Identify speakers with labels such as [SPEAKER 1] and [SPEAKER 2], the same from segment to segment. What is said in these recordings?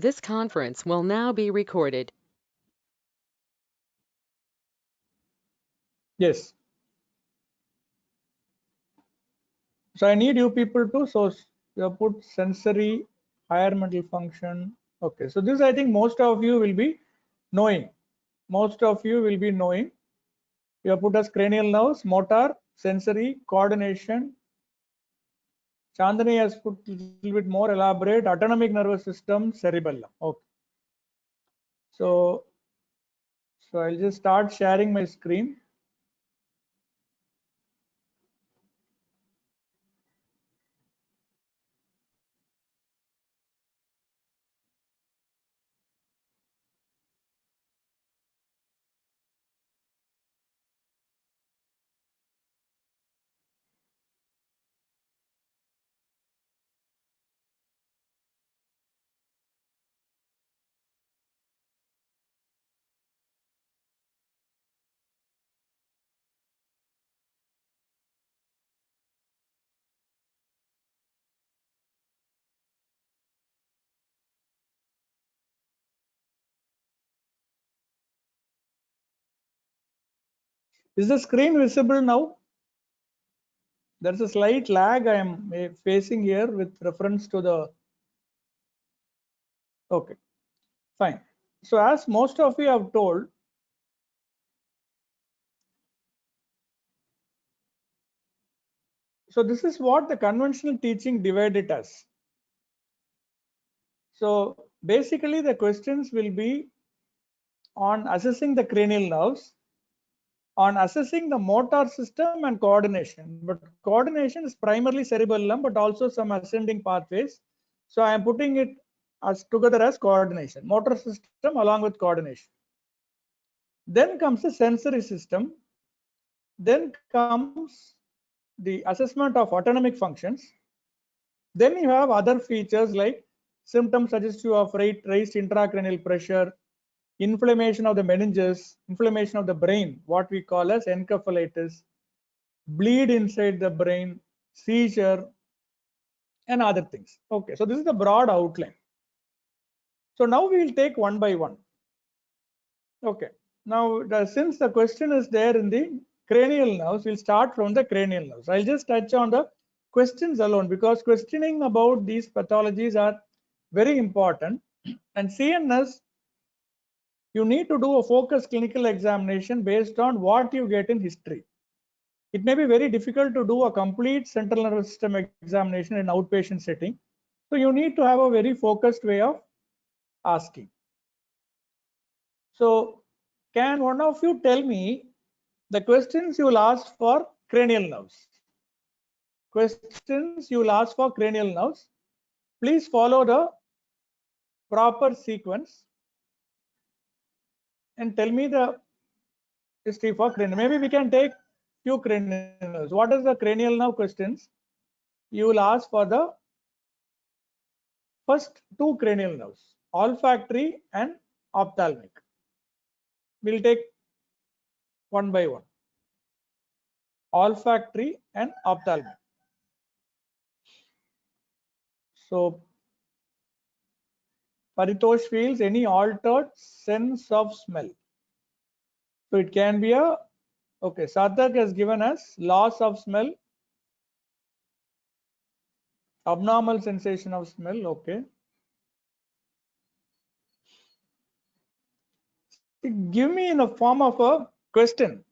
[SPEAKER 1] This conference will now be recorded.
[SPEAKER 2] Yes. So I need you people to, so you put sensory higher mental function. Okay, so this I think most of you will be knowing. Most of you will be knowing. You have put as cranial nerves, motor, sensory, coordination. Chandani has put a little bit more elaborate, autonomic nervous system, cerebellum. Okay. So I'll just start sharing my screen. Is the screen visible now? There's a slight lag I am facing here with reference to the. Okay, fine. So as most of you have told, so this is what the conventional teaching divided us. So basically the questions will be on assessing the cranial nerves, on assessing the motor system and coordination. But coordination is primarily cerebellum, but also some ascending pathways. So I am putting it as together as coordination, motor system along with coordination. Then comes the sensory system. Then comes the assessment of autonomic functions. Then you have other features like symptoms suggestive of raised intracranial pressure, inflammation of the meninges, inflammation of the brain, what we call as encephalitis, bleed inside the brain, seizure, and other things. Okay, so this is the broad outline. So now we will take one by one. Okay, now since the question is there in the cranial nerves, we'll start from the cranial nerves. I'll just touch on the questions alone because questioning about these pathologies are very important. And CNS, you need to do a focused clinical examination based on what you get in history. It may be very difficult to do a complete central nervous system examination in outpatient setting. So you need to have a very focused way of asking. So can one of you tell me the questions you will ask for cranial nerves? Questions you will ask for cranial nerves. Please follow the proper sequence and tell me the history for cranial. Maybe we can take few cranial nerves. What is the cranial nerve questions? You will ask for the first two cranial nerves, olfactory and ophthalmic. We'll take one by one. Olfactory and ophthalmic. So Paritosh feels any altered sense of smell. So it can be a, okay, Sathak has given us loss of smell, abnormal sensation of smell, okay. Give me in the form of a question.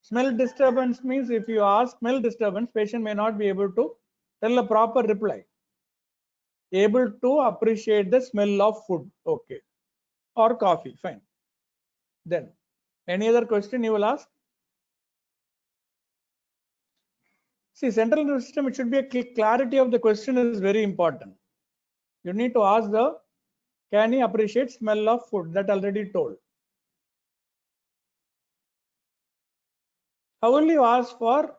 [SPEAKER 2] Smell disturbance means if you ask smell disturbance, patient may not be able to tell a proper reply. Able to appreciate the smell of food, okay, or coffee, fine. Then any other question you will ask? See, central nervous system, it should be a clarity of the question is very important. You need to ask the, can he appreciate smell of food? That already told. How will you ask for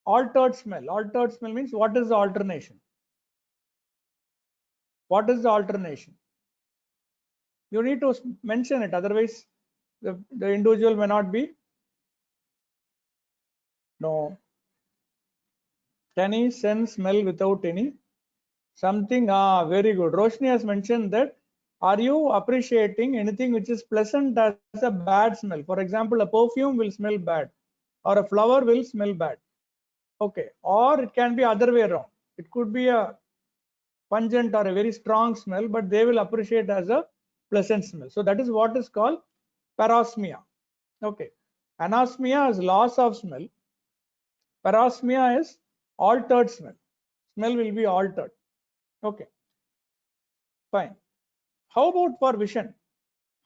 [SPEAKER 2] altered smell? Altered smell means what is the alternation? What is the alternation? You need to mention it, otherwise the individual may not be. No. Can he sense smell without any Something, very good. Roshni has mentioned that, are you appreciating anything which is pleasant as a bad smell? For example, a perfume will smell bad or a flower will smell bad. Okay, or it can be other way around. It could be a pungent or a very strong smell, but they will appreciate as a pleasant smell. So that is what is called parosmia. Okay, anosmia is loss of smell. Parosmia is altered smell. Smell will be altered. Okay, fine. How about for vision?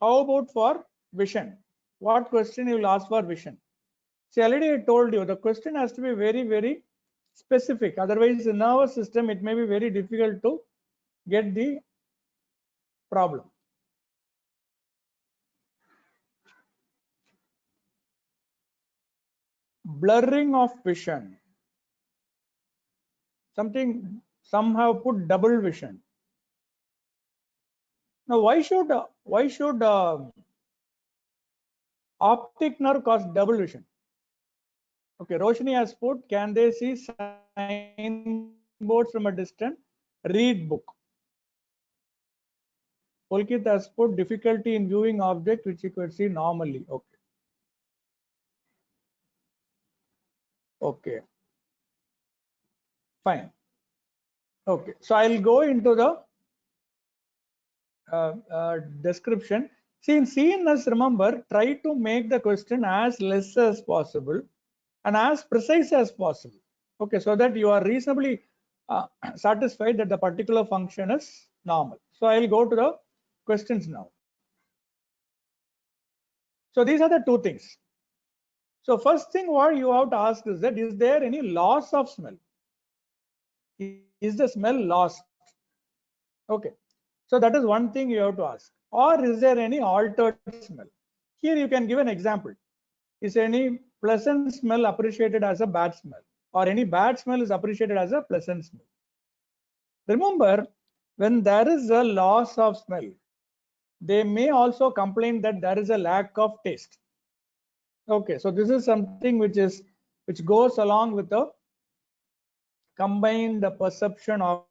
[SPEAKER 2] How about for vision? What question you will ask for vision? See, already I told you the question has to be very, very specific. Otherwise, in our system, it may be very difficult to get the problem. Blurring of vision. Some have put double vision. Now, why should optic nerve cause double vision? Okay, Roshni has put, can they see signboards from a distance? Read book. Pulkit has put difficulty in viewing object which you could see normally. Okay. Okay. Fine. Okay. So I'll go into the description. See, in CNS, remember, try to make the question as less as possible and as precise as possible. Okay, so that you are reasonably satisfied that the particular function is normal. So I'll go to the questions now. So these are the two things. So first thing what you have to ask is that, is there any loss of smell? Is the smell lost? Okay, so that is one thing you have to ask. Or is there any altered smell? Here you can give an example. Is any pleasant smell appreciated as a bad smell, or any bad smell is appreciated as a pleasant smell? Remember, when there is a loss of smell, they may also complain that there is a lack of taste. Okay, so this is something which goes along with the combined perception of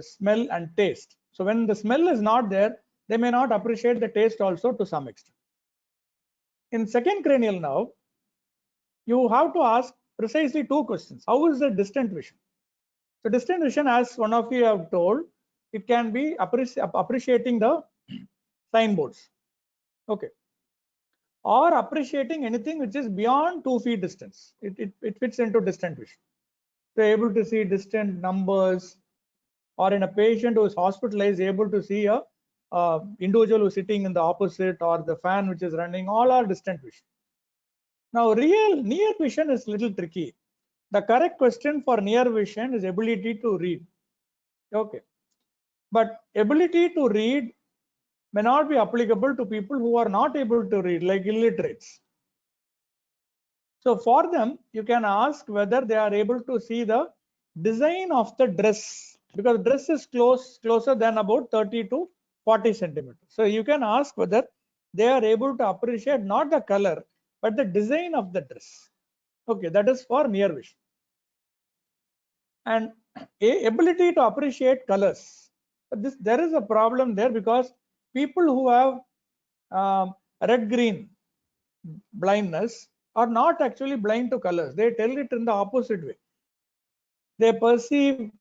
[SPEAKER 2] smell and taste. So when the smell is not there, they may not appreciate the taste also to some extent. In second cranial nerve, you have to ask precisely two questions. How is the distant vision? So distant vision, as one of you have told, it can be appreciating the signboards. Okay. Or appreciating anything which is beyond 2 feet distance. It fits into distant vision. So able to see distant numbers, or in a patient who is hospitalized, able to see a individual who is sitting in the opposite, or the fan which is running, all are distant vision. Now real near vision is little tricky. The correct question for near vision is ability to read. Okay, but ability to read may not be applicable to people who are not able to read, like illiterates. So for them, you can ask whether they are able to see the design of the dress, because dress is closer than about 30 to 40 centimeters. So you can ask whether they are able to appreciate not the color, but the design of the dress. Okay, that is for near vision. And ability to appreciate colors. There is a problem there, because people who have red-green blindness are not actually blind to colors. They tell it in the opposite way. They perceive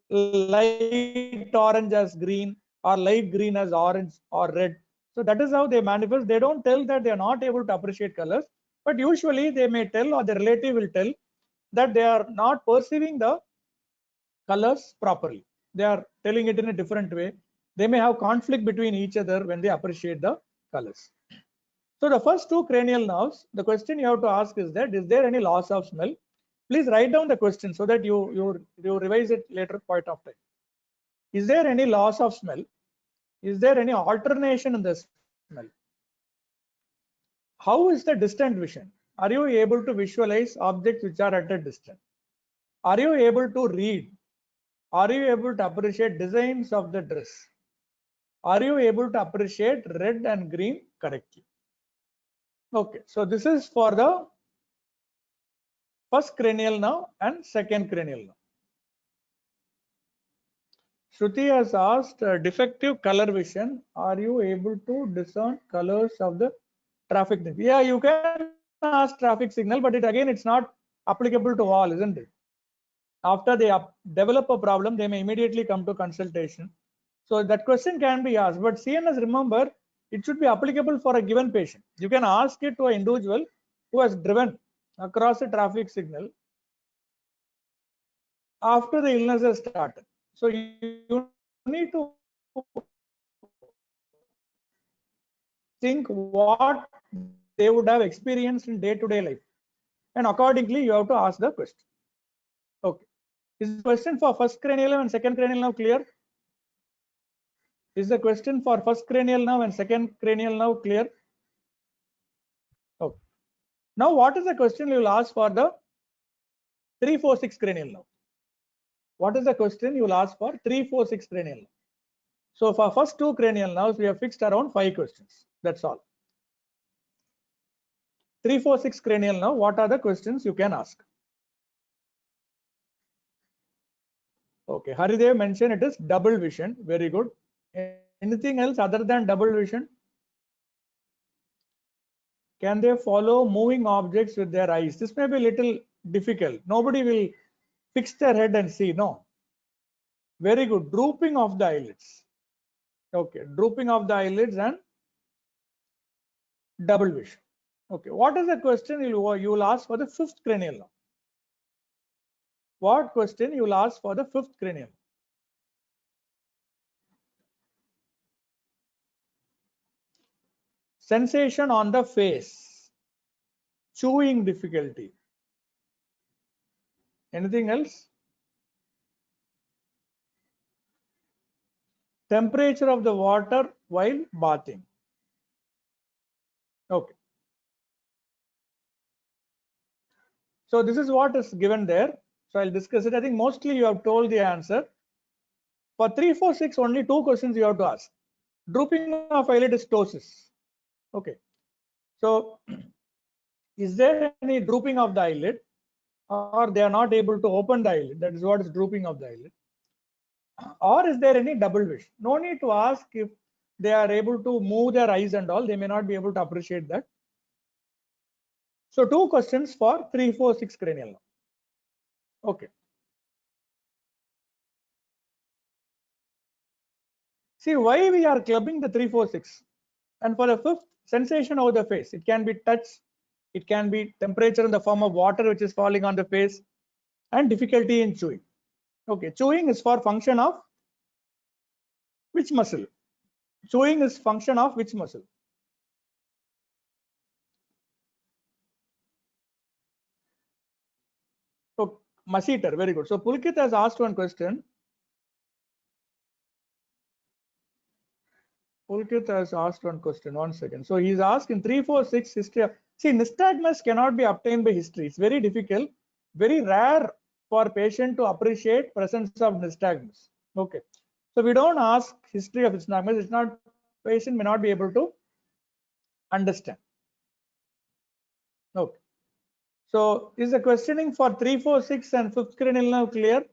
[SPEAKER 2] light orange as green, or light green as orange or red. So that is how they manifest. They don't tell that they are not able to appreciate colors, but usually they may tell, or the relative will tell, that they are not perceiving the colors properly. They are telling it in a different way. They may have conflict between each other when they appreciate the colors. So the first two cranial nerves, the question you have to ask is that, is there any loss of smell? Please write down the question so that you revise it later point of time. Is there any loss of smell? Is there any alternation in the smell? How is the distant vision? Are you able to visualize objects which are at a distance? Are you able to read? Are you able to appreciate designs of the dress? Are you able to appreciate red and green correctly? Okay, so this is for the first cranial nerve and second cranial nerve. Shruti has asked, defective color vision. Are you able to discern colors of the traffic signal? Yeah, you can ask traffic signal, but it's not applicable to all, isn't it? After they develop a problem, they may immediately come to consultation. So that question can be asked, but CNS, remember, it should be applicable for a given patient. You can ask it to an individual who has driven across a traffic signal after the illness has started. So you need to think what they would have experienced in day-to-day life, and accordingly you have to ask the question. Okay, is the question for first cranial nerve and second cranial nerve clear? Is the question for first cranial nerve and second cranial nerve clear? Okay. Now what is the question you will ask for the 3, 4, 6 cranial nerve? What is the question you will ask for 3, 4, 6 cranial nerve? So for first 2 cranial nerves, we have fixed around 5 questions. That's all. 3, 4, 6 cranial nerve, what are the questions you can ask? Okay, Haridev mentioned it is double vision. Very good. Anything else other than double vision? Can they follow moving objects with their eyes? This may be a little difficult. Nobody will fix their head and see. No. Very good. Drooping of the eyelids. Okay, drooping of the eyelids and double vision. Okay, what is the question you will ask for the 5th cranial nerve? What question you will ask for the 5th cranial nerve? Sensation on the face, chewing difficulty. Anything else? Temperature of the water while bathing. Okay. So this is what is given there. So I'll discuss it. I think mostly you have told the answer. For 3, 4, 6, only 2 questions you have to ask. Drooping of eyelid is ptosis. Okay. So is there any drooping of the eyelid, or they are not able to open the eyelid? That is what is drooping of the eyelid. Or is there any double vision? No need to ask if they are able to move their eyes and all. They may not be able to appreciate that. So 2 questions for 3, 4, 6 cranial nerve. Okay. See why we are clubbing the 3, 4, 6. And for the 5th, sensation over the face. It can be touch, it can be temperature in the form of water which is falling on the face, and difficulty in chewing. Okay, chewing is for function of which muscle? Chewing is function of which muscle? So masseter, very good. So Pulkit has asked one question. Pulkit has asked one question. 1 second. So he's asked in 3, 4, 6 history. See, nystagmus cannot be obtained by history. It's very difficult, very rare for patient to appreciate presence of nystagmus. Okay. So we don't ask history of nystagmus. It's not, patient may not be able to understand. Okay. So is the questioning for 3, 4, 6 and 5th cranial nerve clear?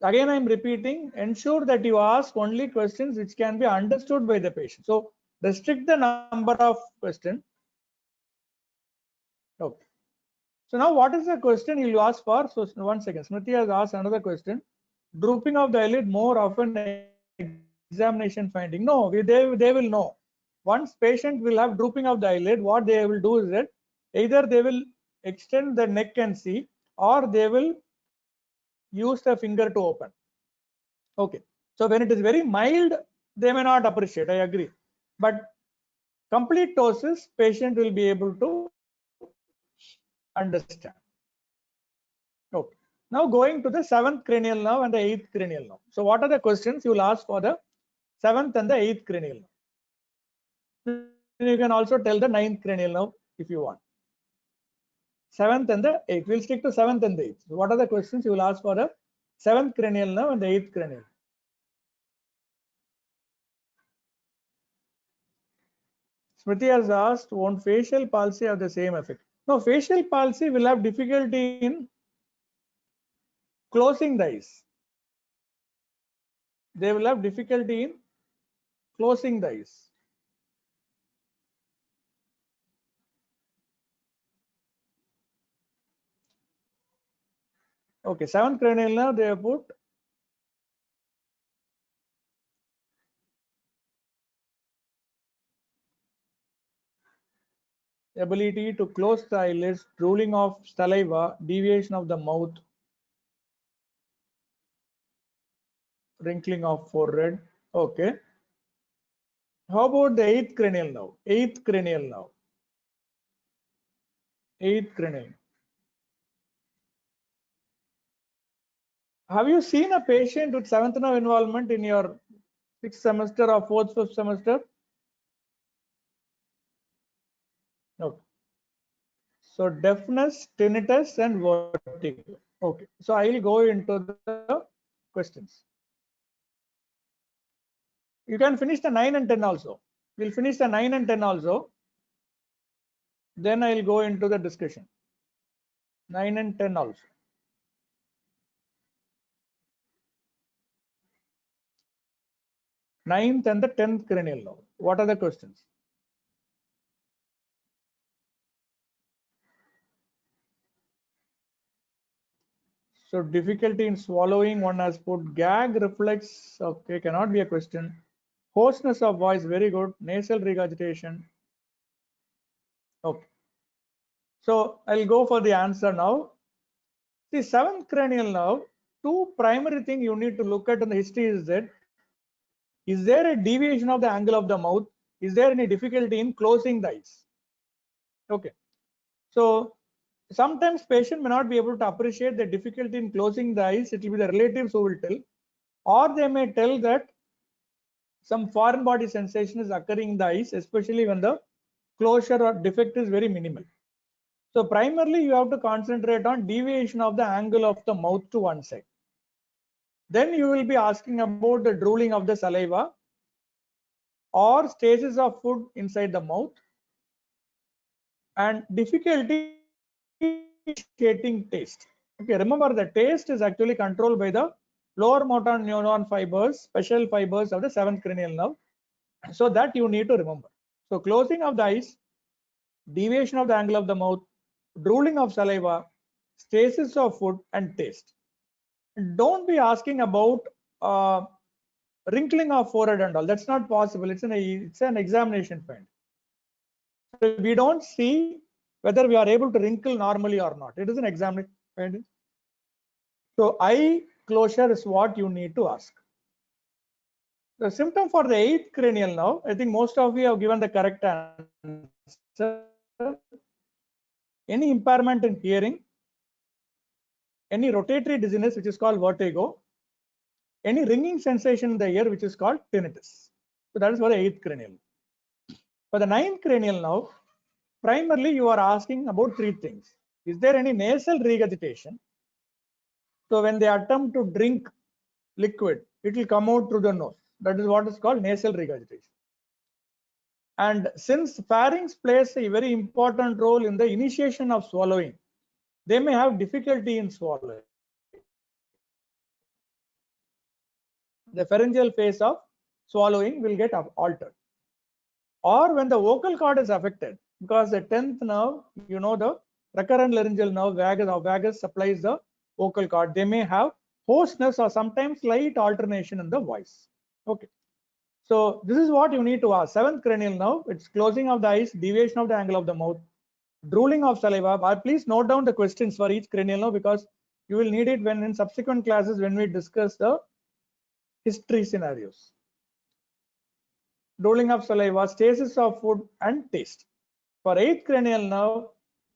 [SPEAKER 2] Again, I am repeating, ensure that you ask only questions which can be understood by the patient. So restrict the number of questions. Okay. So now what is the question you will ask for? So 1 second. Smriti has asked another question. Drooping of the eyelid more often examination finding. No, they will know. Once patient will have drooping of the eyelid, what they will do is that either they will extend the neck and see, or they will use the finger to open. Okay. So when it is very mild, they may not appreciate. I agree. But complete ptosis, patient will be able to understand. Okay. Now going to the 7th cranial nerve and the 8th cranial nerve. So what are the questions you will ask for the 7th and the 8th cranial nerve? You can also tell the 9th cranial nerve if you want. 7th and the 8th. We'll stick to 7th and the 8th. So what are the questions you will ask for the 7th cranial nerve and the 8th cranial nerve? Smriti has asked, won't facial palsy have the same effect? Now, facial palsy will have difficulty in closing the eyes. They will have difficulty in closing the eyes. Okay, 7th cranial nerve they have put ability to close the eyelids, drooling of saliva, deviation of the mouth, wrinkling of forehead. Okay. How about the 8th cranial nerve? 8th cranial nerve. 8th cranial. Have you seen a patient with 7th nerve involvement in your 6th semester or 4th, 5th semester? No. So deafness, tinnitus, and vertigo. Okay. So I will go into the questions. You can finish the 9 and 10 also. We'll finish the 9 and 10 also. Then I'll go into the discussion. 9 and 10 also. Ninth and the 10th cranial nerve. What are the questions? So difficulty in swallowing, one has put gag reflex. Okay, cannot be a question. Hoarseness of voice, very good. Nasal regurgitation. Okay. So I'll go for the answer now. The 7th cranial nerve, two primary things you need to look at in the history is that, is there a deviation of the angle of the mouth? Is there any difficulty in closing the eyes? Okay. So sometimes patient may not be able to appreciate the difficulty in closing the eyes. It will be the relatives who will tell, or they may tell that some foreign body sensation is occurring in the eyes, especially when the closure or defect is very minimal. So primarily you have to concentrate on deviation of the angle of the mouth to one side. Then you will be asking about the drooling of the saliva or stages of food inside the mouth and difficulty initiating taste. Okay, remember the taste is actually controlled by the lower motor neuron fibers, special fibers of the 7th cranial nerve. So that you need to remember. So closing of the eyes, deviation of the angle of the mouth, drooling of saliva, stasis of food, and taste. Don't be asking about wrinkling of forehead and all. That's not possible. It's an examination find. So we don't see whether we are able to wrinkle normally or not. It is an examination find. So eye closure is what you need to ask. The symptom for the 8th cranial nerve, I think most of you have given the correct answer. Any impairment in hearing, any rotatory dizziness, which is called vertigo, any ringing sensation in the ear, which is called tinnitus. So that is for the 8th cranial. For the 9th cranial nerve, primarily you are asking about three things. Is there any nasal regurgitation? So when they attempt to drink liquid, it will come out through the nose. That is what is called nasal regurgitation. And since pharynx plays a very important role in the initiation of swallowing, they may have difficulty in swallowing. The pharyngeal phase of swallowing will get altered. Or when the vocal cord is affected, because the 10th nerve, you know, the recurrent laryngeal nerve, vagus supplies the vocal cord. They may have hoarseness or sometimes slight alternation in the voice. Okay. So this is what you need to ask. 7th cranial nerve, it's closing of the eyes, deviation of the angle of the mouth, drooling of saliva. Please note down the questions for each cranial nerve because you will need it when in subsequent classes when we discuss the history scenarios. Drooling of saliva, stasis of food, and taste. For 8th cranial nerve,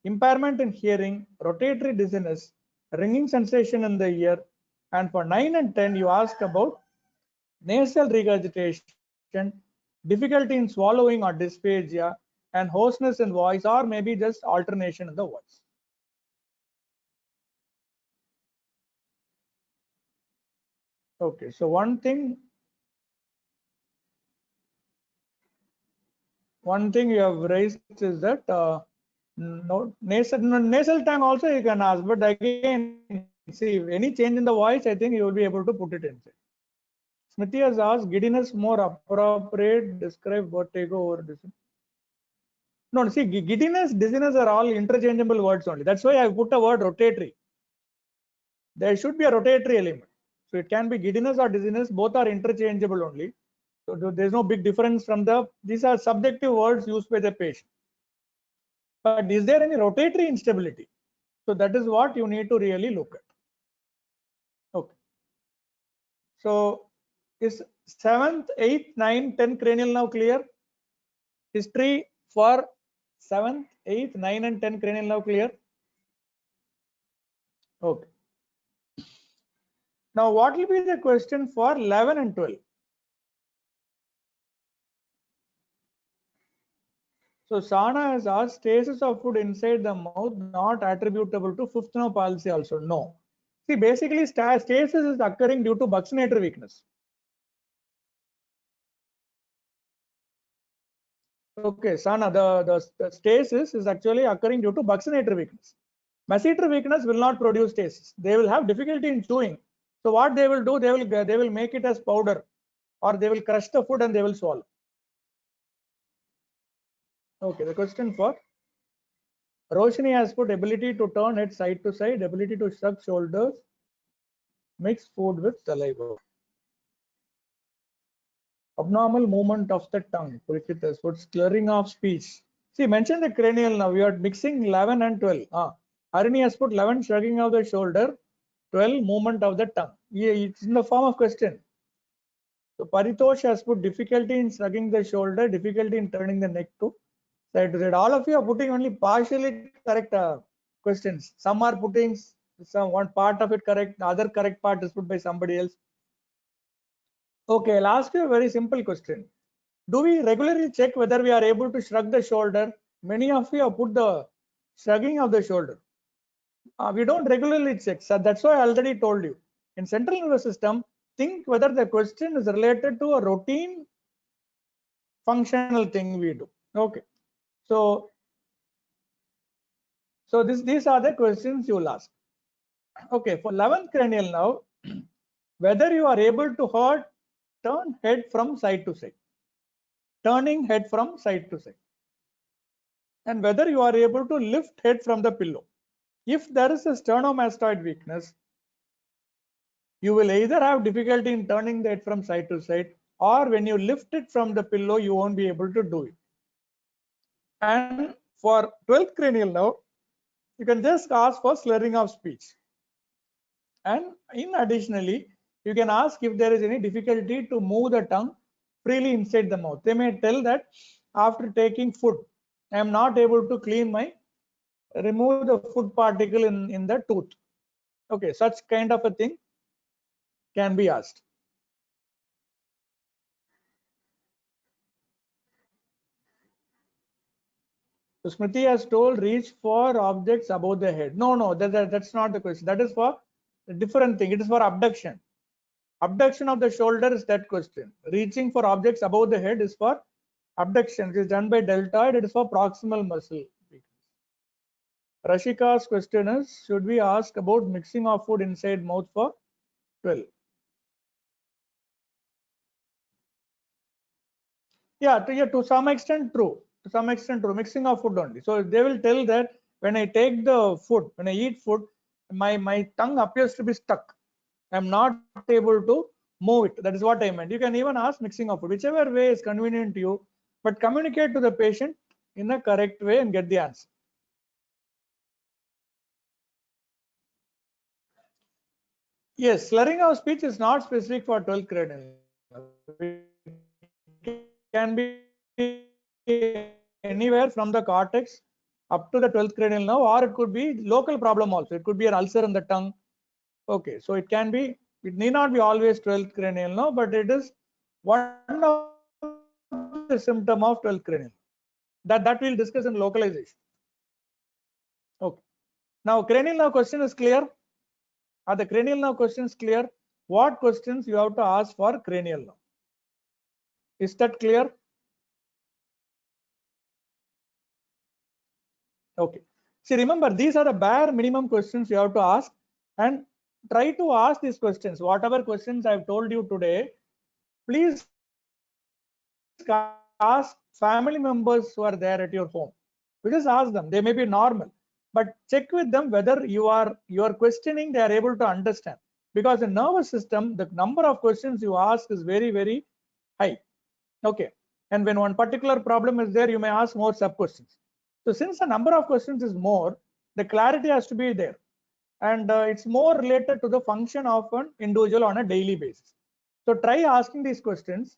[SPEAKER 2] impairment in hearing, rotatory dizziness, ringing sensation in the ear, and for 9 and 10, you ask about nasal regurgitation, difficulty in swallowing or dysphagia, and hoarseness in voice, or maybe just alternation in the voice. Okay, so one thing you have raised is that No, nasal tongue also you can ask, but again, see, any change in the voice, I think you will be able to put it inside. Smriti has asked, giddiness more appropriate, describe vertigo or dizziness. No, see, giddiness, dizziness are all interchangeable words only. That's why I put a word rotatory. There should be a rotatory element. So it can be giddiness or dizziness, both are interchangeable only. So there's no big difference from these are subjective words used by the patient. But is there any rotatory instability? So that is what you need to really look at. Okay. So is 7th, 8th, 9th, 10th cranial now clear? History for 7th, 8th, 9th and 10th cranial now clear? Okay. Now what will be the question for 11 and 12? So Sana has asked, stasis of food inside the mouth not attributable to fifth nerve palsy also. No. See, basically stasis is occurring due to buccinator weakness. Okay, Sana, the stasis is actually occurring due to buccinator weakness. Masseter weakness will not produce stasis. They will have difficulty in chewing. So what they will do, they will make it as powder, or they will crush the food and they will swallow. Okay, the question for Roshni has put ability to turn head side to side, ability to shrug shoulders, mix food with saliva. Abnormal movement of the tongue. Purikit has put slurring of speech. See, mention the cranial now. We are mixing 11 and 12. Harini has put 11 shrugging of the shoulder, 12 movement of the tongue. Yeah, it's in the form of question. So Paritosh has put difficulty in shrugging the shoulder, difficulty in turning the neck to side to side. All of you are putting only partially correct questions. Some are putting some one part of it correct, the other correct part is put by somebody else. Okay, I'll ask you a very simple question. Do we regularly check whether we are able to shrug the shoulder? Many of you have put the shrugging of the shoulder. We don't regularly check. So that's why I already told you. In central nervous system, think whether the question is related to a routine functional thing we do. Okay. So these are the questions you will ask. Okay, for 11th cranial now, whether you are able to turn head from side to side, turning head from side to side, and whether you are able to lift head from the pillow. If there is a sternomastoid weakness, you will either have difficulty in turning the head from side to side, or when you lift it from the pillow, you won't be able to do it. And for 12th cranial now, you can just ask for slurring of speech. And in additionally, you can ask if there is any difficulty to move the tongue freely inside the mouth. They may tell that after taking food, I am not able to remove the food particle in the tooth. Okay, such kind of a thing can be asked. So Smriti has told reach for objects above the head. No, that's not the question. That is for a different thing. It is for abduction. Abduction of the shoulder is that question. Reaching for objects above the head is for abduction. It is done by deltoid. It is for proximal muscle. Rashika's question is, should we ask about mixing of food inside mouth for 12? Yeah, to some extent true. To some extent true. Mixing of food only. So they will tell that when I take the food, when I eat food, my tongue appears to be stuck. I'm not able to move it. That is what I meant. You can even ask mixing of food, whichever way is convenient to you, but communicate to the patient in a correct way and get the answer. Yes, slurring of speech is not specific for 12th cranial. It can be anywhere from the cortex up to the 12th cranial nerve, or it could be local problem also. It could be an ulcer in the tongue. Okay, so it can be, it need not be always 12th cranial nerve, but it is one of the symptom of 12th cranial. That we'll discuss in localization. Okay. Now cranial nerve question is clear. Are the cranial nerve questions clear? What questions you have to ask for cranial nerve? Is that clear? Okay. See, remember, these are the bare minimum questions you have to ask, and try to ask these questions. Whatever questions I've told you today, please ask family members who are there at your home. You just ask them. They may be normal, but check with them whether you are questioning, they are able to understand. Because in nervous system, the number of questions you ask is very high. Okay. And when one particular problem is there, you may ask more sub questions. So since the number of questions is more, the clarity has to be there. And it's more related to the function of an individual on a daily basis. So try asking these questions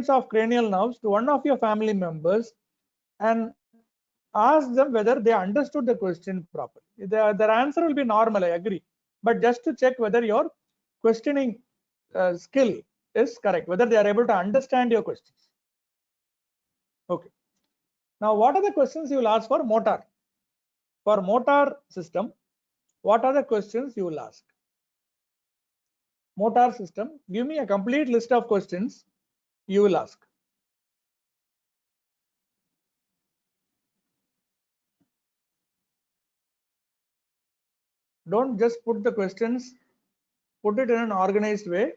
[SPEAKER 2] of cranial nerves to one of your family members, and ask them whether they understood the question properly. Their answer will be normal, I agree. But just to check whether your questioning skill is correct, whether they are able to understand your questions. Okay. Now, what are the questions you will ask for motor? For motor system, what are the questions you will ask? Motor system, give me a complete list of questions you will ask. Don't just put the questions, put it in an organized way.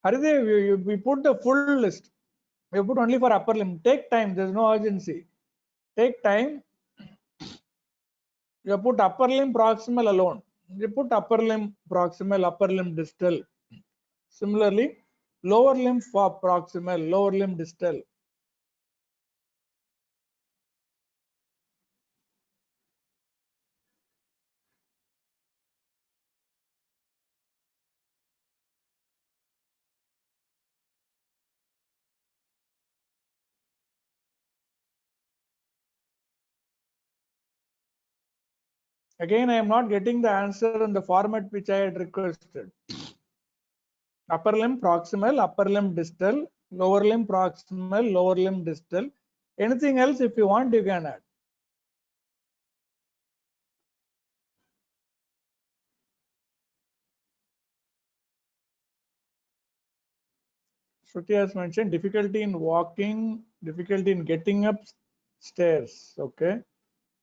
[SPEAKER 2] Haridev, we put the full list. We put only for upper limb. Take time. There's no urgency. Take time. You put upper limb proximal alone. You put upper limb proximal, upper limb distal. Similarly, lower limb for proximal, lower limb distal. Again, I am not getting the answer in the format which I had requested. Upper limb proximal, upper limb distal, lower limb proximal, lower limb distal. Anything else, if you want, you can add. Shruti has mentioned difficulty in walking, difficulty in getting up stairs. Okay.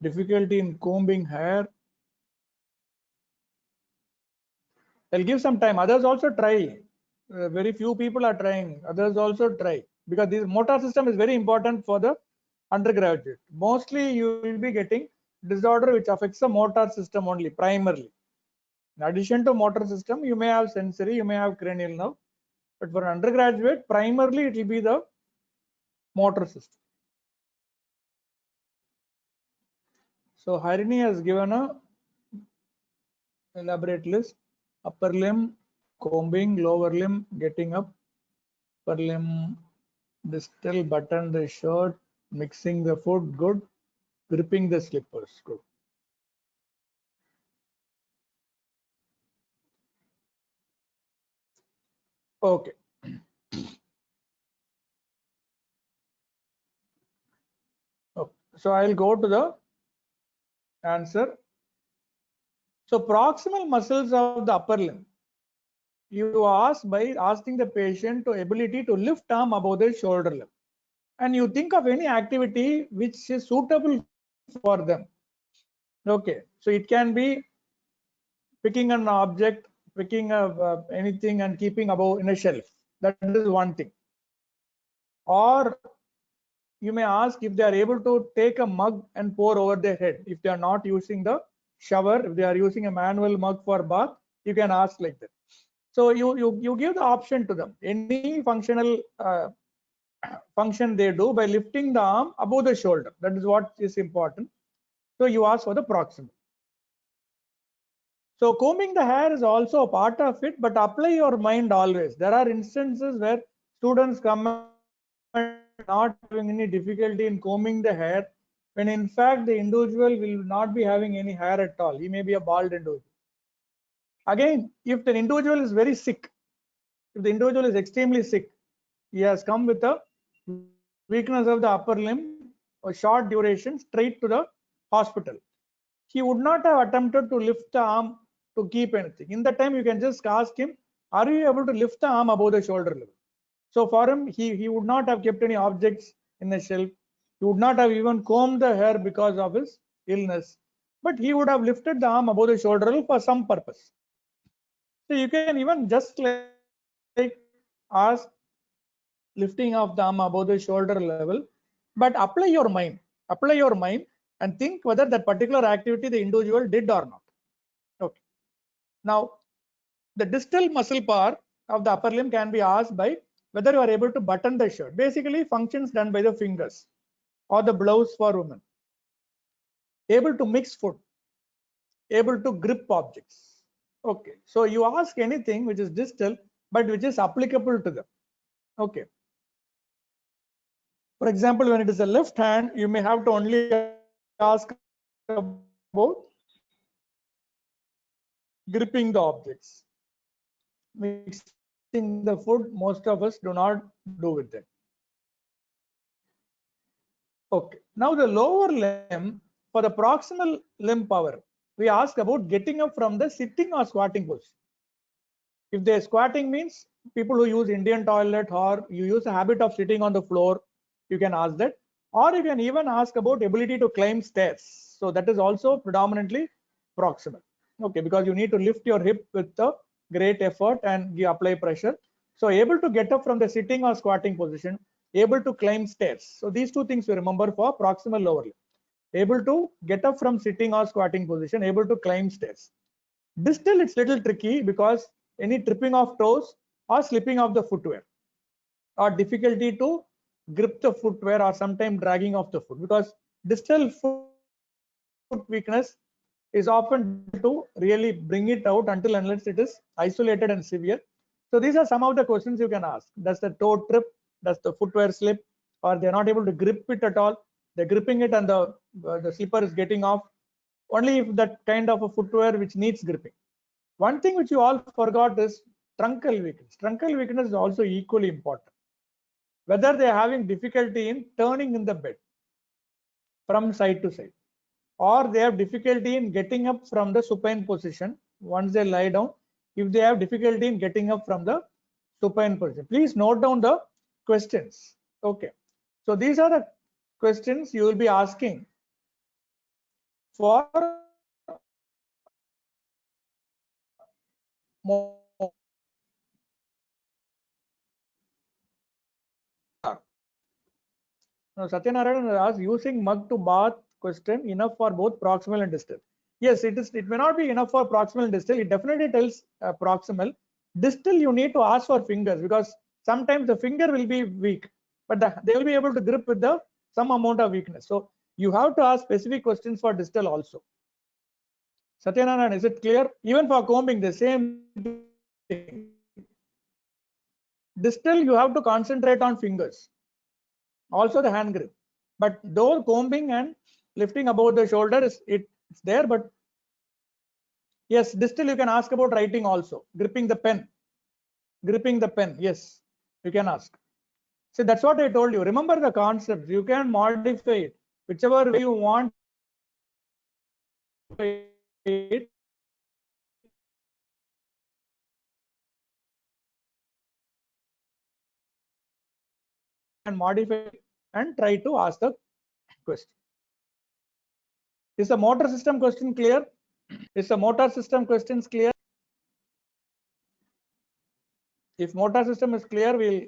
[SPEAKER 2] Difficulty in combing hair. I'll give some time. Others also try. Very few people are trying. Others also try, because this motor system is very important for the undergraduate. Mostly you will be getting disorder which affects the motor system only, primarily. In addition to motor system, you may have sensory, you may have cranial nerve, but for undergraduate, primarily it will be the motor system. So Harini has given a elaborate list: upper limb combing, lower limb getting up, upper limb distal button the shirt, mixing the food, good, gripping the slippers, good. Okay. Okay. So I'll go to the answer. So proximal muscles of the upper limb, you ask by asking the patient to ability to lift arm above the shoulder limb, and you think of any activity which is suitable for them. Okay, so it can be picking an object, picking anything and keeping above in a shelf. That is one thing. Or you may ask if they are able to take a mug and pour over their head. If they are not using the shower, if they are using a manual mug for bath, you can ask like that. So you give the option to them. Any functional function they do by lifting the arm above the shoulder. That is what is important. So you ask for the proximal. So combing the hair is also a part of it, but apply your mind always. There are instances where students come and not having any difficulty in combing the hair, when in fact the individual will not be having any hair at all. He may be a bald individual. Again, if the individual is very sick, if the individual is extremely sick, he has come with a weakness of the upper limb, a short duration, straight to the hospital. He would not have attempted to lift the arm to keep anything. In that time, you can just ask him, are you able to lift the arm above the shoulder level? So for him, he would not have kept any objects in the shelf. He would not have even combed the hair because of his illness. But he would have lifted the arm above the shoulder level for some purpose. So you can even just like ask lifting of the arm above the shoulder level, but apply your mind and think whether that particular activity the individual did or not. Okay. Now, the distal muscle power of the upper limb can be asked by whether you are able to button the shirt. Basically, functions done by the fingers or the blouse for women. Able to mix food, able to grip objects. Okay, so you ask anything which is distal, but which is applicable to them. Okay. For example, when it is a left hand, you may have to only ask about gripping the objects. Mixing the food, most of us do not do with it. Okay, now the lower limb, for the proximal limb power, we ask about getting up from the sitting or squatting position. If they're squatting means people who use Indian toilet or you use a habit of sitting on the floor, you can ask that. Or you can even ask about ability to climb stairs. So that is also predominantly proximal. Okay, because you need to lift your hip with a great effort and you apply pressure. So able to get up from the sitting or squatting position, able to climb stairs. So these two things we remember for proximal lower limb. Able to get up from sitting or squatting position, able to climb stairs. Distal, it's little tricky because any tripping of toes or slipping of the footwear or difficulty to grip the footwear or sometimes dragging of the foot, because distal foot weakness is often to really bring it out until unless it is isolated and severe. So these are some of the questions you can ask. Does the toe trip? Does the footwear slip? Or they're not able to grip it at all? They're gripping it and the slipper is getting off. Only if that kind of a footwear which needs gripping. One thing which you all forgot is truncal weakness. Truncal weakness is also equally important. Whether they are having difficulty in turning in the bed from side to side, or they have difficulty in getting up from the supine position once they lie down, if they have difficulty in getting up from the supine position. Please note down the questions. Okay. So these are the questions you will be asking for more. Now, Satyanarayan asked, using mug to bath question enough for both proximal and distal. Yes, it is. It may not be enough for proximal and distal. It definitely tells proximal. Distal, you need to ask for fingers because sometimes the finger will be weak, but they will be able to grip with the some amount of weakness. So you have to ask specific questions for distal also. Satyanarayan, is it clear? Even for combing, the same thing. Distal, you have to concentrate on fingers. Also the hand grip, but though combing and lifting above the shoulder is it's there, but yes, distal you can ask about writing also, gripping the pen, yes, you can ask. See, that's what I told you. Remember the concepts, you can modify it whichever way you want it. And modify and try to ask the question. Is the motor system question clear? Is the motor system questions clear? If motor system is clear, we'll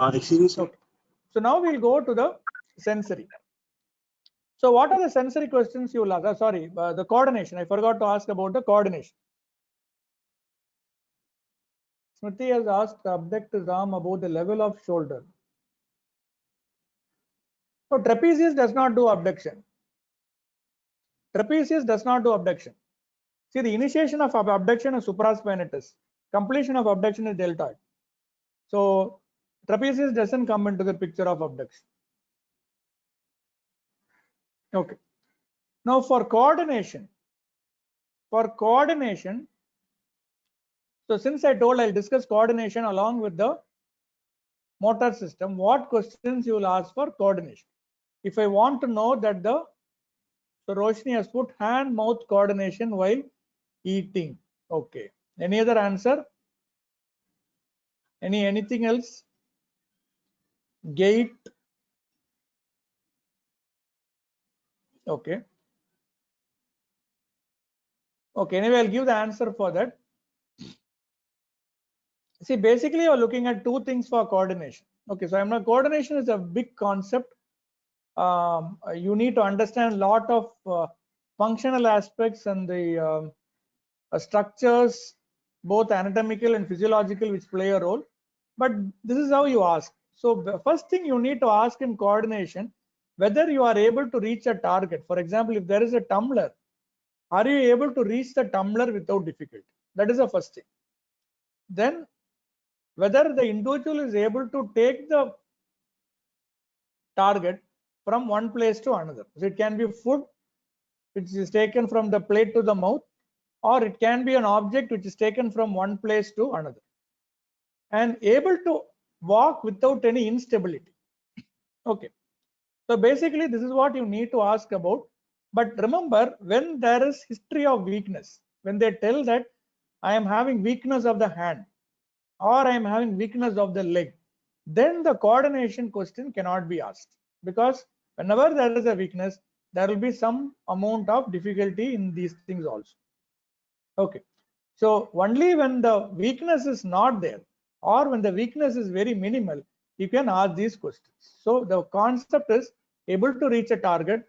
[SPEAKER 2] okay. So now we'll go to the sensory. So what are the sensory questions you will ask? Sorry, the coordination. I forgot to ask about the coordination. Smriti has asked, abduct his arm above the level of shoulder. So trapezius does not do abduction. Trapezius does not do abduction. See, the initiation of abduction is supraspinatus. Completion of abduction is deltoid. So trapezius doesn't come into the picture of abduction. Okay. Now for coordination, so since I told I'll discuss coordination along with the motor system, what questions you will ask for coordination? If I want to know that so Roshni has put hand-mouth coordination while eating. Okay. Any other answer? Anything else? Gait. Okay. Okay. Anyway, I'll give the answer for that. See, basically, you're looking at two things for coordination. Okay. So, coordination is a big concept. You need to understand a lot of functional aspects and the structures, both anatomical and physiological, which play a role. But this is how you ask. So the first thing you need to ask in coordination, whether you are able to reach a target. For example, if there is a tumbler, are you able to reach the tumbler without difficulty? That is the first thing. Then whether the individual is able to take the target from one place to another. So it can be food which is taken from the plate to the mouth, or it can be an object which is taken from one place to another, and able to walk without any instability. Okay. So basically, this is what you need to ask about. But remember, when there is history of weakness, when they tell that I am having weakness of the hand or I am having weakness of the leg, then the coordination question cannot be asked, because whenever there is a weakness, there will be some amount of difficulty in these things also. Okay. So only when the weakness is not there, or when the weakness is very minimal, you can ask these questions. So the concept is able to reach a target,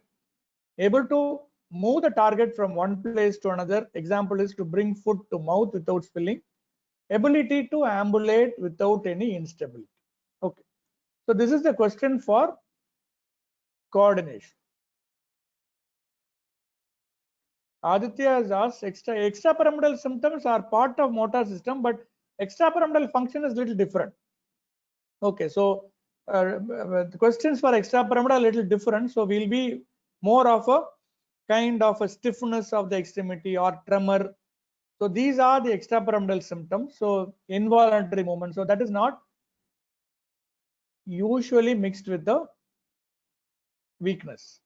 [SPEAKER 2] able to move the target from one place to another. Example is to bring food to mouth without spilling, ability to ambulate without any instability. Okay. So this is the question for coordination. Aditya has asked, extrapyramidal symptoms are part of motor system, but extrapyramidal function is little different. Okay, so the questions for extrapyramidal are a little different. So we'll be more of a kind of a stiffness of the extremity or tremor. So these are the extrapyramidal symptoms. So involuntary movement. So that is not usually mixed with the weakness.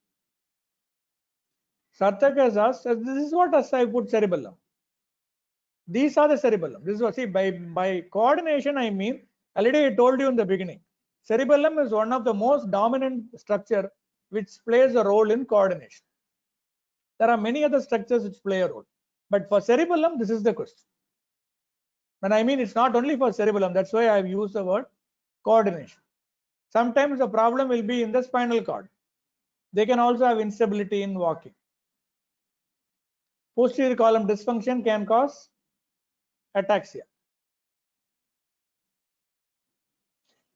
[SPEAKER 2] Sarthak has asked, this is what I put cerebellum. These are the cerebellum. This is what, see, by coordination, I mean, already I told you in the beginning, cerebellum is one of the most dominant structure which plays a role in coordination. There are many other structures which play a role, but for cerebellum, this is the question. And I mean, it's not only for cerebellum. That's why I've used the word coordination. Sometimes the problem will be in the spinal cord. They can also have instability in walking. Posterior column dysfunction can cause ataxia.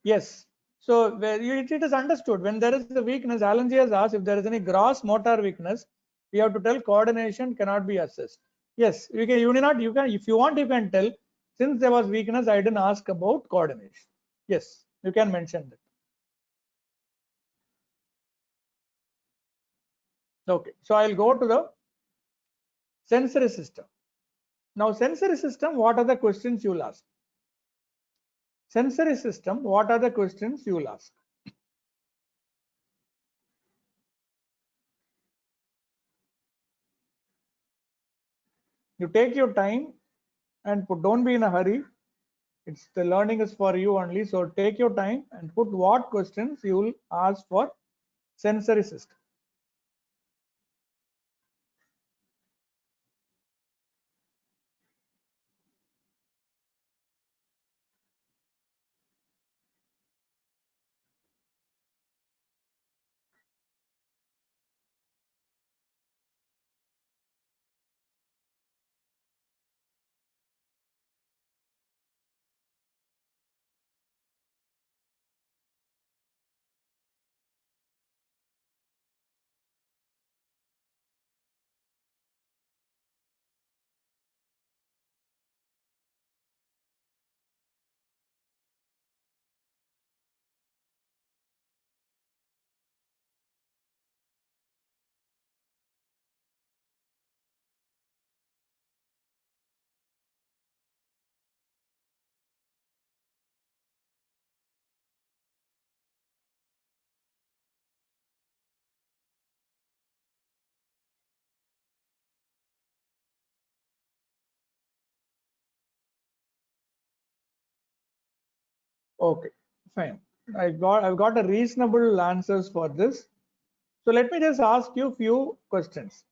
[SPEAKER 2] Yes. So it is understood when there is a weakness. Alan G has asked if there is any gross motor weakness, we have to tell coordination cannot be assessed. Yes, you can if you want you can tell. Since there was weakness, I didn't ask about coordination. Yes, you can mention that. Okay, so I'll go to the sensory system. Now, sensory system, what are the questions you will ask? Sensory system, what are the questions you will ask? You take your time and don't be in a hurry. It's the learning is for you only. So take your time and put what questions you will ask for sensory system. Okay, fine. I've got a reasonable answers for this. So let me just ask you few questions.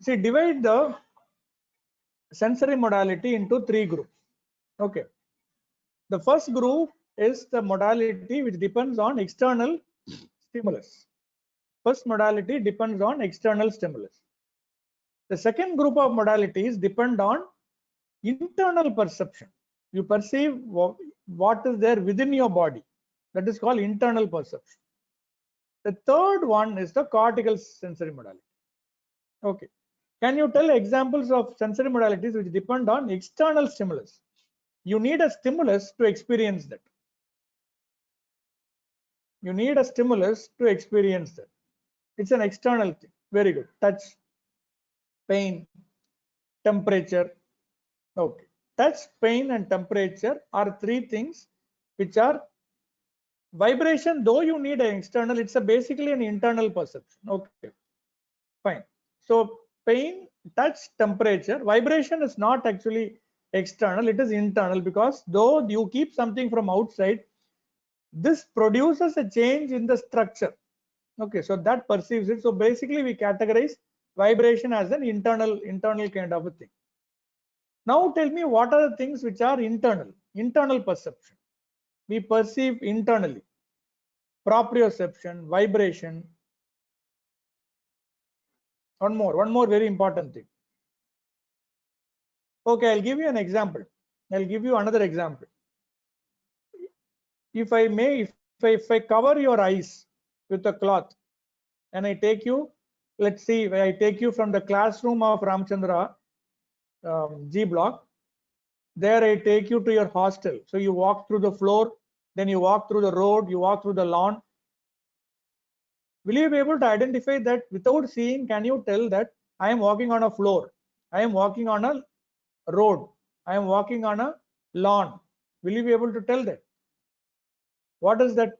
[SPEAKER 2] See, divide the sensory modality into three groups. Okay. The first group is the modality which depends on external stimulus. First modality depends on external stimulus. The second group of modalities depend on internal perception. You perceive what is there within your body. That is called internal perception. The third one is the cortical sensory modality. Okay. Can you tell examples of sensory modalities which depend on external stimulus? You need a stimulus to experience that. You need a stimulus to experience that. It's an external thing. Very good. Touch, pain, temperature. Okay. Touch, pain, and temperature are three things which are vibration. Though you need an external, it's basically an internal perception. Okay. Fine. So pain, touch, temperature, vibration is not actually external, it is internal, because though you keep something from outside, this produces a change in the structure. Okay, so that perceives it. So basically we categorize vibration as an internal kind of a thing. Now tell me, what are the things which are internal perception? We perceive internally: proprioception, vibration. One more very important thing. Okay, I'll give you an example. I'll give you another example. If I may, if I cover your eyes with a cloth and I take you, let's see, I take you from the classroom of Ramchandra G block. There I take you to your hostel. So you walk through the floor, then you walk through the road, you walk through the lawn. Will you be able to identify that without seeing? Can you tell that I am walking on a floor, I am walking on a road, I am walking on a lawn? Will you be able to tell that? What is that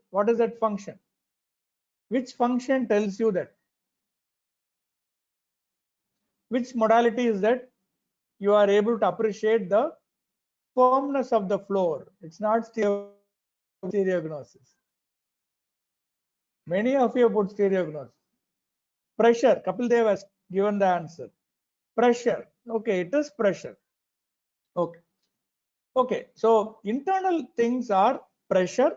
[SPEAKER 2] function? Which function tells you that? Which modality is that? You are able to appreciate the firmness of the floor. It's not stereognosis. Many of you put stereognosis. Pressure. Kapil Dev has given the answer. Pressure. Okay, it is pressure. Okay. Okay. So internal things are pressure,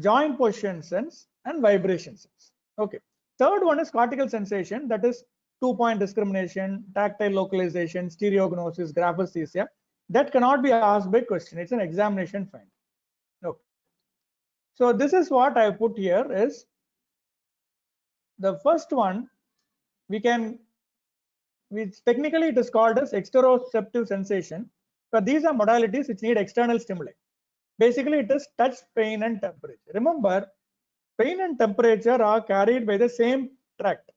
[SPEAKER 2] joint position sense, and vibration sense. Okay. Third one is cortical sensation. That is 2-point discrimination, tactile localization, stereognosis, graphesthesia. That cannot be asked by question. It's an examination find. Okay. So this is what I put here is the first one. Which technically it is called as exteroceptive sensation, but these are modalities which need external stimuli. Basically it is touch, pain, and temperature. Remember, pain and temperature are carried by the same tract,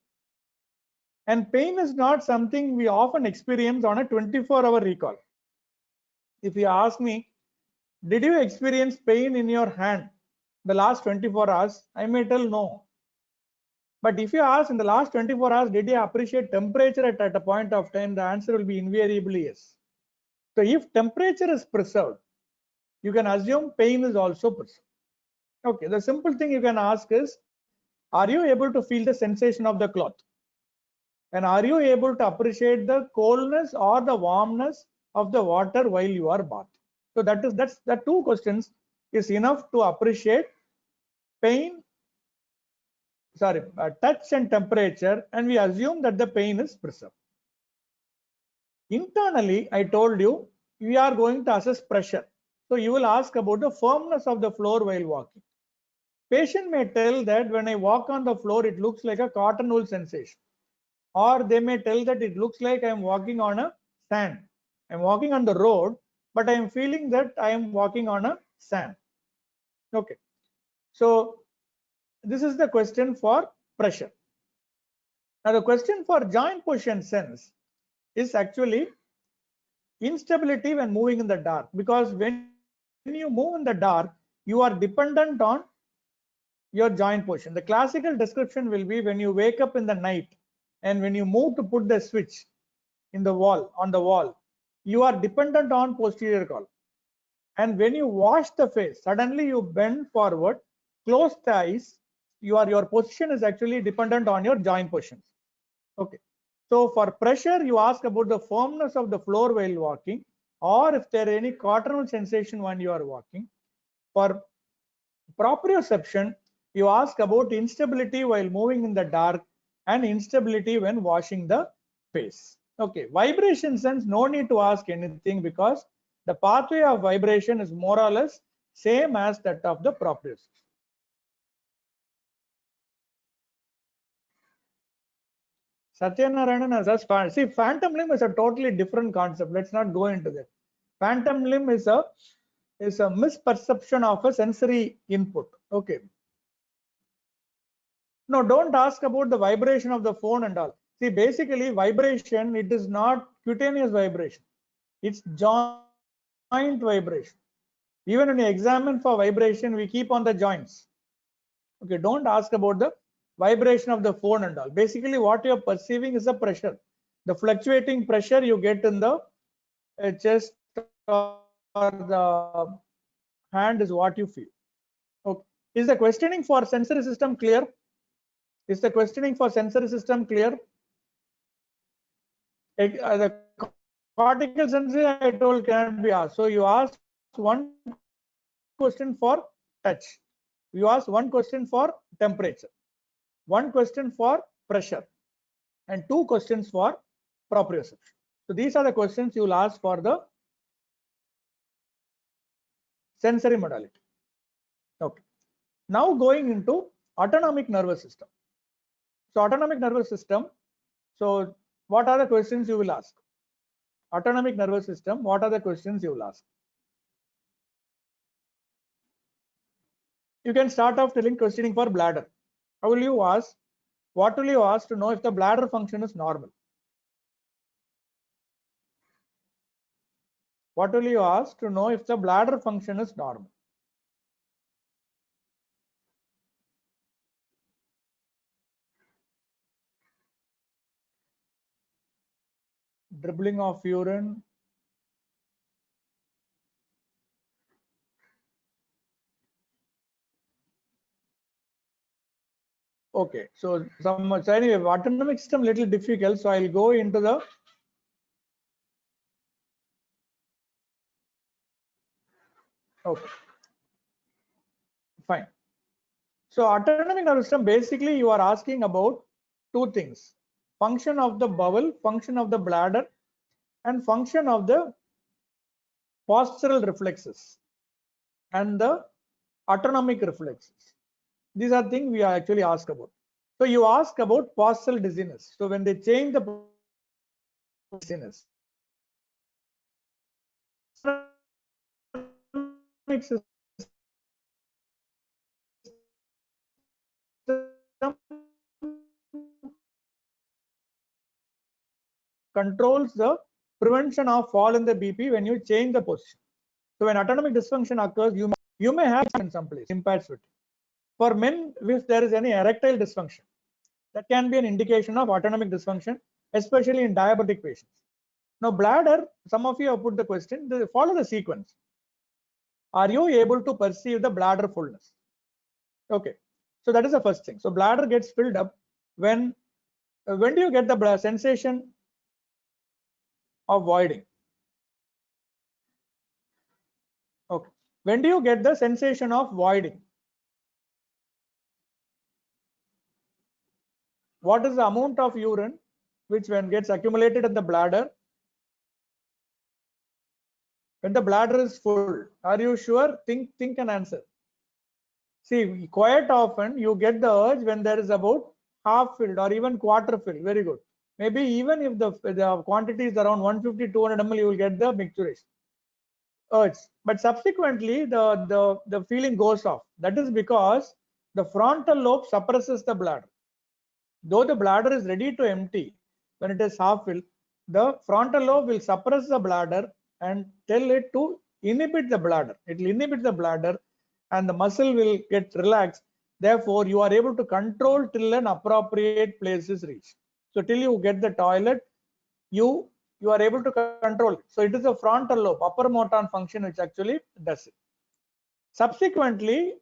[SPEAKER 2] and pain is not something we often experience on a 24-hour recall. If you ask me, did you experience pain in your hand the last 24 hours, I may tell no. But if you ask in the last 24 hours, did you appreciate temperature at a point of time, the answer will be invariably yes. So if temperature is preserved, you can assume pain is also preserved. Okay, the simple thing you can ask is, are you able to feel the sensation of the cloth? And are you able to appreciate the coldness or the warmness of the water while you are bathing? So that two questions is enough to appreciate pain, touch and temperature, and we assume that the pain is preserved. Internally, I told you, we are going to assess pressure. So you will ask about the firmness of the floor while walking. Patient may tell that when I walk on the floor, it looks like a cotton wool sensation. Or they may tell that it looks like I am walking on a sand. I'm walking on the road, but I am feeling that I am walking on a sand. Okay. So this is the question for pressure. Now the question for joint position sense is actually instability when moving in the dark, because when you move in the dark, you are dependent on your joint position. The classical description will be when you wake up in the night and when you move to put the switch in the wall, on the wall, you are dependent on posterior column. and when you wash the face, suddenly you bend forward, close the eyes, your position is actually dependent on your joint positions. Okay. So for pressure, you ask about the firmness of the floor while walking, or if there are any quaternal sensation when you are walking. For proprioception, you ask about instability while moving in the dark and instability when washing the face. Okay, vibration sense, no need to ask anything because the pathway of vibration is more or less same as that of the proprioception. Satyanarayanan has asked, see, phantom limb is a totally different concept. Let's not go into that. Phantom limb is a misperception of a sensory input. Okay. No, don't ask about the vibration of the phone and all. See, basically vibration, it is not cutaneous vibration. It's joint vibration. Even when you examine for vibration, we keep on the joints. Okay, don't ask about the vibration of the phone and all. Basically, what you're perceiving is the pressure. The fluctuating pressure you get in the chest or the hand is what you feel. Okay. Is the questioning for sensory system clear? Is the questioning for sensory system clear? The cortical sensory I told cannot be asked. So you ask one question for touch. You ask one question for temperature, one question for pressure, and two questions for proprioception. So these are the questions you will ask for the sensory modality. Okay. Now going into autonomic nervous system. So autonomic nervous system. So what are the questions you will ask? Autonomic nervous system. What are the questions you will ask? You can start off telling questioning for bladder. How will you ask? What will you ask to know if the bladder function is normal? What will you ask to know if the bladder function is normal? Dribbling of urine. Okay, so anyway, autonomic system little difficult, so I'll go into the okay. Fine. So autonomic nervous system, basically you are asking about two things: function of the bowel, function of the bladder, and function of the postural reflexes and the autonomic reflexes. These are things we are actually asked about. So you ask about postural dizziness. So when they change the dizziness, controls the prevention of fall in the BP when you change the position. So when autonomic dysfunction occurs, you may have in some place impaired sweating. For men, if there is any erectile dysfunction, that can be an indication of autonomic dysfunction, especially in diabetic patients. Now bladder, some of you have put the question, they follow the sequence. Are you able to perceive the bladder fullness? Okay, so that is the first thing. So bladder gets filled up when do you get the sensation of voiding? Okay, when do you get the sensation of voiding? What is the amount of urine which when gets accumulated in the bladder? When the bladder is full, are you sure? Think and answer. See, quite often you get the urge when there is about half filled or even quarter filled. Very good. Maybe even if the quantity is around 150, 200 ml, you will get the micturition urge. But subsequently, the feeling goes off. That is because the frontal lobe suppresses the bladder. Though the bladder is ready to empty, when it is half filled, the frontal lobe will suppress the bladder and tell it to inhibit the bladder. It will inhibit the bladder and the muscle will get relaxed. Therefore, you are able to control till an appropriate place is reached. So till you get the toilet, you you are able to control it. So it is a frontal lobe, upper motor function, which actually does it. Subsequently,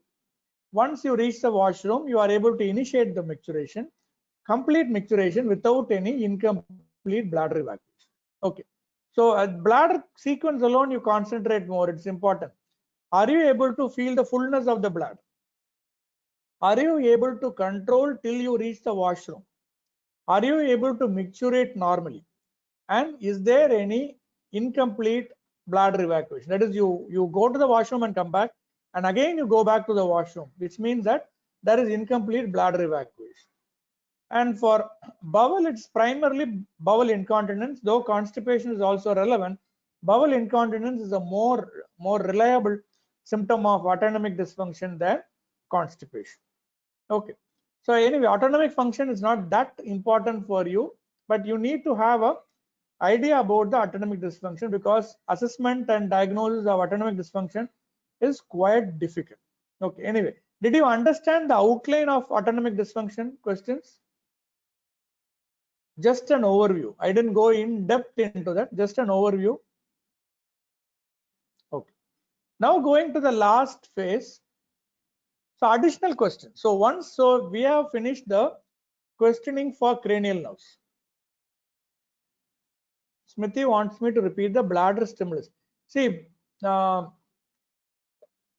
[SPEAKER 2] once you reach the washroom, you are able to initiate the micturition, complete micturiration without any incomplete bladder evacuation. Okay. So bladder sequence alone, you concentrate more. It's important. Are you able to feel the fullness of the bladder? Are you able to control till you reach the washroom? Are you able to micturate normally? And is there any incomplete bladder evacuation? That is, you go to the washroom and come back, and again you go back to the washroom, which means that there is incomplete bladder evacuation. And for bowel, it's primarily bowel incontinence, though constipation is also relevant. Bowel incontinence is a more reliable symptom of autonomic dysfunction than constipation. Okay. So anyway, autonomic function is not that important for you, but you need to have a idea about the autonomic dysfunction, because assessment and diagnosis of autonomic dysfunction is quite difficult. Okay. Anyway, did you understand the outline of autonomic dysfunction questions? Just an overview. I didn't go in depth into that, just an overview. Okay. Now going to the last phase. So additional questions. So we have finished the questioning for cranial nerves. Smriti wants me to repeat the bladder stimulus. See,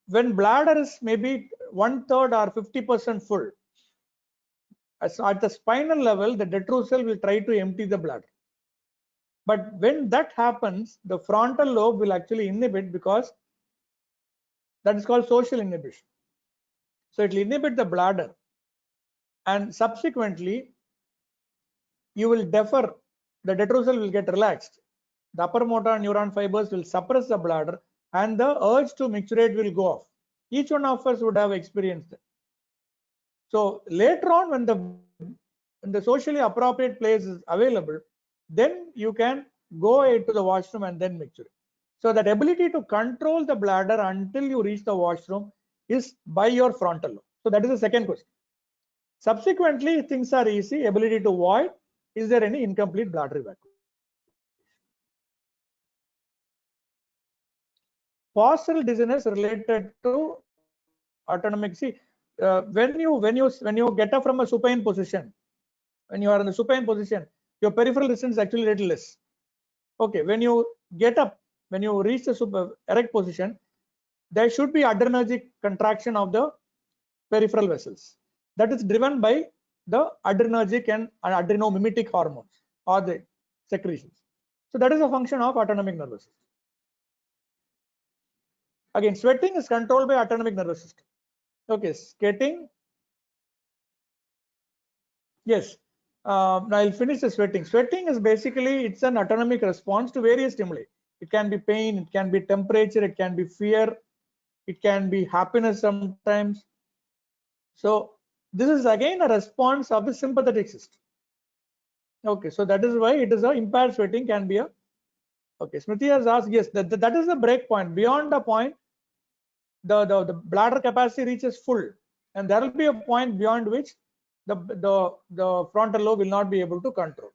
[SPEAKER 2] when bladder is maybe 1/3 or 50% full, at the spinal level, the detrusal will try to empty the bladder. But when that happens, the frontal lobe will actually inhibit, because that is called social inhibition. So it will inhibit the bladder, and subsequently you will defer, the detrusal will get relaxed. The upper motor neuron fibers will suppress the bladder, and the urge to micturate will go off. Each one of us would have experienced it. So later on, when the socially appropriate place is available, then you can go into the washroom and then micturate. So that ability to control the bladder until you reach the washroom is by your frontal lobe. So that is the second question. Subsequently, things are easy. Ability to void. Is there any incomplete bladder evacuation? Postural dizziness related to autonomic. See, when you get up from a supine position, when you are in the supine position, your peripheral distance is actually little less. Okay, when you get up, when you reach the erect position, there should be adrenergic contraction of the peripheral vessels. That is driven by the adrenergic and adrenomimetic hormones or the secretions. So that is a function of autonomic nervous system. Again, sweating is controlled by autonomic nervous system. Okay, skating. Yes. Now I'll finish the sweating. Sweating is basically, it's an autonomic response to various stimuli. It can be pain, it can be temperature, it can be fear, it can be happiness sometimes. So this is again a response of the sympathetic system. Okay, so that is why it is a impaired sweating can be a. Okay, Smriti has asked, yes, that is the break point. Beyond the point, the bladder capacity reaches full, and there will be a point beyond which the frontal lobe will not be able to control.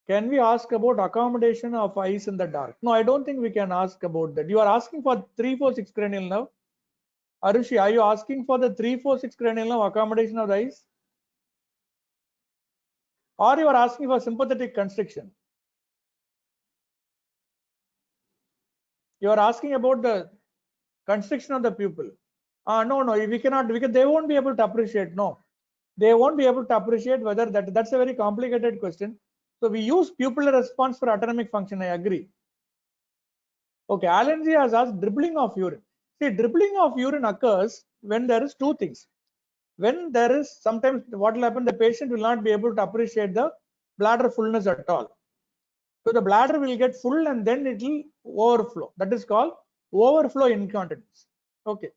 [SPEAKER 2] Can we ask about accommodation of eyes in the dark? No, I don't think we can ask about that. You are asking for 3-4-6 cranial nerve. Arushi, are you asking for the 3-4-6 cranial nerve accommodation of the eyes? Or you are asking for sympathetic constriction? You are asking about the constriction of the pupil. No, we cannot, because they won't be able to appreciate. No, they won't be able to appreciate whether that's a very complicated question. So we use pupillar response for autonomic function. I agree. Okay, Alan G has asked dribbling of urine. See, dribbling of urine occurs when there is two things. When there is, sometimes what will happen, the patient will not be able to appreciate the bladder fullness at all. So the bladder will get full and then it will overflow. That is called overflow incontinence. Okay.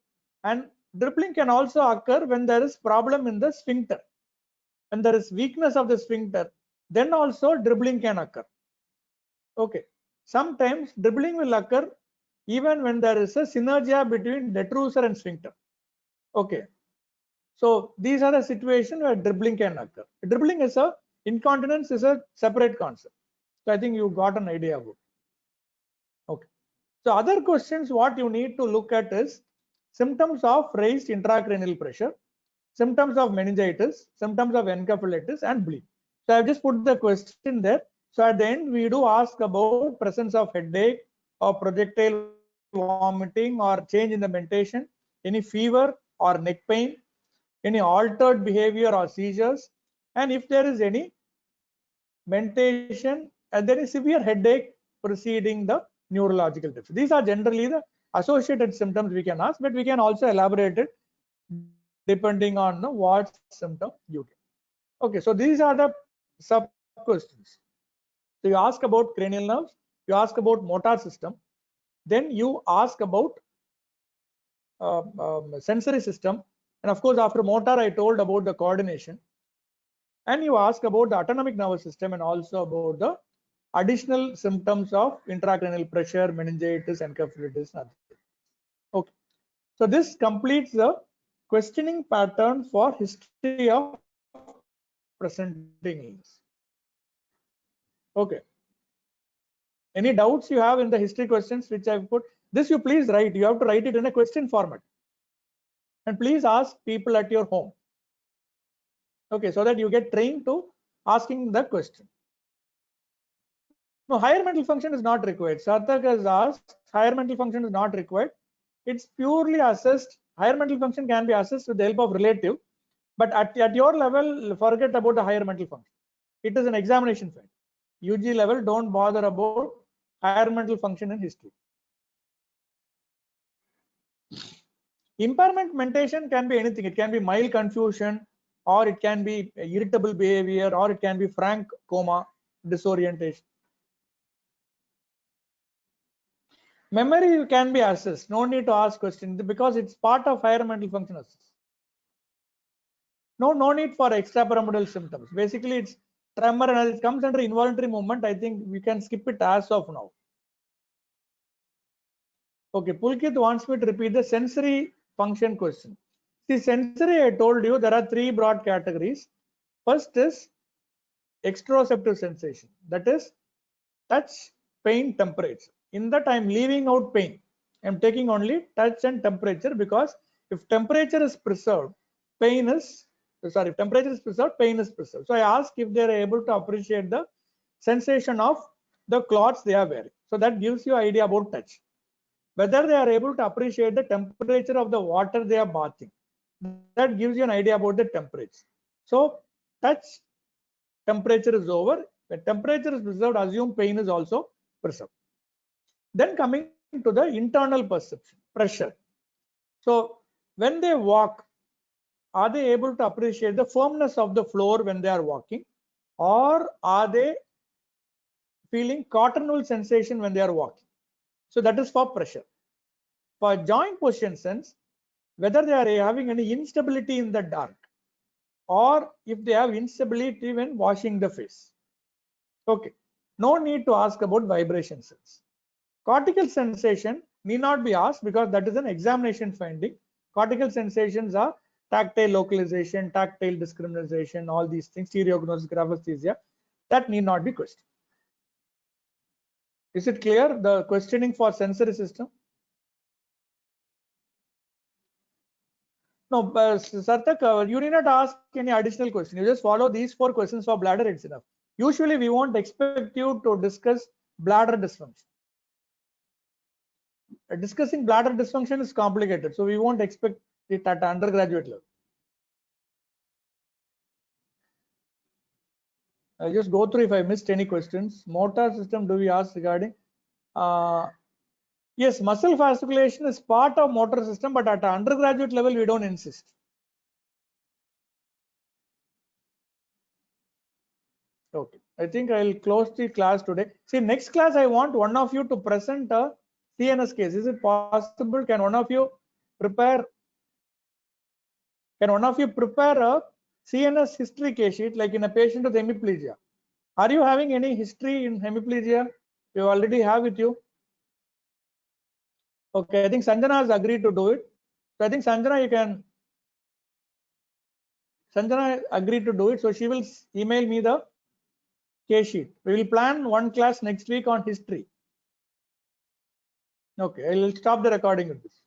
[SPEAKER 2] And dribbling can also occur when there is problem in the sphincter. When there is weakness of the sphincter, then also dribbling can occur. Okay. Sometimes dribbling will occur even when there is a synergia between detrusor and sphincter. Okay. So these are the situations where dribbling can occur. Dribbling is a Incontinence is a separate concept. So I think you got an idea about it. Okay. So other questions what you need to look at is symptoms of raised intracranial pressure, symptoms of meningitis, symptoms of encephalitis, and bleed. So I've just put the question there. So at the end, we do ask about presence of headache or projectile vomiting or change in the mentation, any fever or neck pain, any altered behavior or seizures, and if there is any mentation and there is severe headache preceding the neurological deficit. These are generally the associated symptoms we can ask, but we can also elaborate it depending on what symptom you get. Okay, so these are the sub questions. So you ask about cranial nerves, you ask about motor system, then you ask about sensory system, and of course after motor I told about the coordination, and you ask about the autonomic nervous system and also about the additional symptoms of intracranial pressure, meningitis, encephalitis. Okay, so this completes the questioning pattern for history of presenting illness. Okay. Any doubts you have in the history questions which I've put? This you please write. You have to write it in a question format. And please ask people at your home. Okay, so that you get trained to asking the question. No, higher mental function is not required. Sarthak has asked, higher mental function is not required. It's purely assessed. Higher mental function can be assessed with the help of relative, but at your level, forget about the higher mental function. It is an examination fact. UG level, don't bother about higher mental function in history. Impairment mentation can be anything. It can be mild confusion, or it can be irritable behavior, or it can be frank coma, disorientation. Memory can be assessed. No need to ask questions because it's part of higher mental function assessment. No need for extrapyramidal symptoms. Basically, it's tremor and it comes under involuntary movement. I think we can skip it as of now. Okay, Pulkit wants me to repeat the sensory function question. See, sensory, I told you there are three broad categories. First is exteroceptive sensation, that is touch, pain, temperature. In that, I'm leaving out pain. I'm taking only touch and temperature because if temperature is preserved, pain is sorry. If temperature is preserved, pain is preserved. So I ask if they are able to appreciate the sensation of the cloths they are wearing. So that gives you idea about touch. Whether they are able to appreciate the temperature of the water they are bathing, that gives you an idea about the temperature. So touch, temperature is over. When temperature is preserved, assume pain is also preserved. Then coming to the internal perception, pressure. So when they walk, are they able to appreciate the firmness of the floor when they are walking, or are they feeling cotton wool sensation when they are walking? So that is for pressure. For joint position sense, whether they are having any instability in the dark, or if they have instability when washing the face. Okay, no need to ask about vibration sense. Cortical sensation need not be asked because that is an examination finding. Cortical sensations are tactile localization, tactile discrimination, all these things, stereognosis, graphesthesia, that need not be questioned. Is it clear, the questioning for sensory system? No, Sarthak, you need not ask any additional question. You just follow these 4 questions for bladder, it's enough. Usually we won't expect you to discuss bladder dysfunction. Discussing bladder dysfunction is complicated, so we won't expect it at undergraduate level. I'll just go through if I missed any questions. Motor system, do we ask regarding? Yes, muscle fasciculation is part of motor system, but at undergraduate level, we don't insist. Okay, I think I'll close the class today. See, next class, I want one of you to present a CNS case. Is it possible? Can one of you prepare? Can one of you prepare a CNS history case sheet, like in a patient with hemiplegia? Are you having any history in hemiplegia? You already have with you. Okay, I think Sanjana has agreed to do it. So I think Sanjana, you can. Sanjana agreed to do it, so she will email me the case sheet. We will plan one class next week on history. Okay, I will stop the recording of this.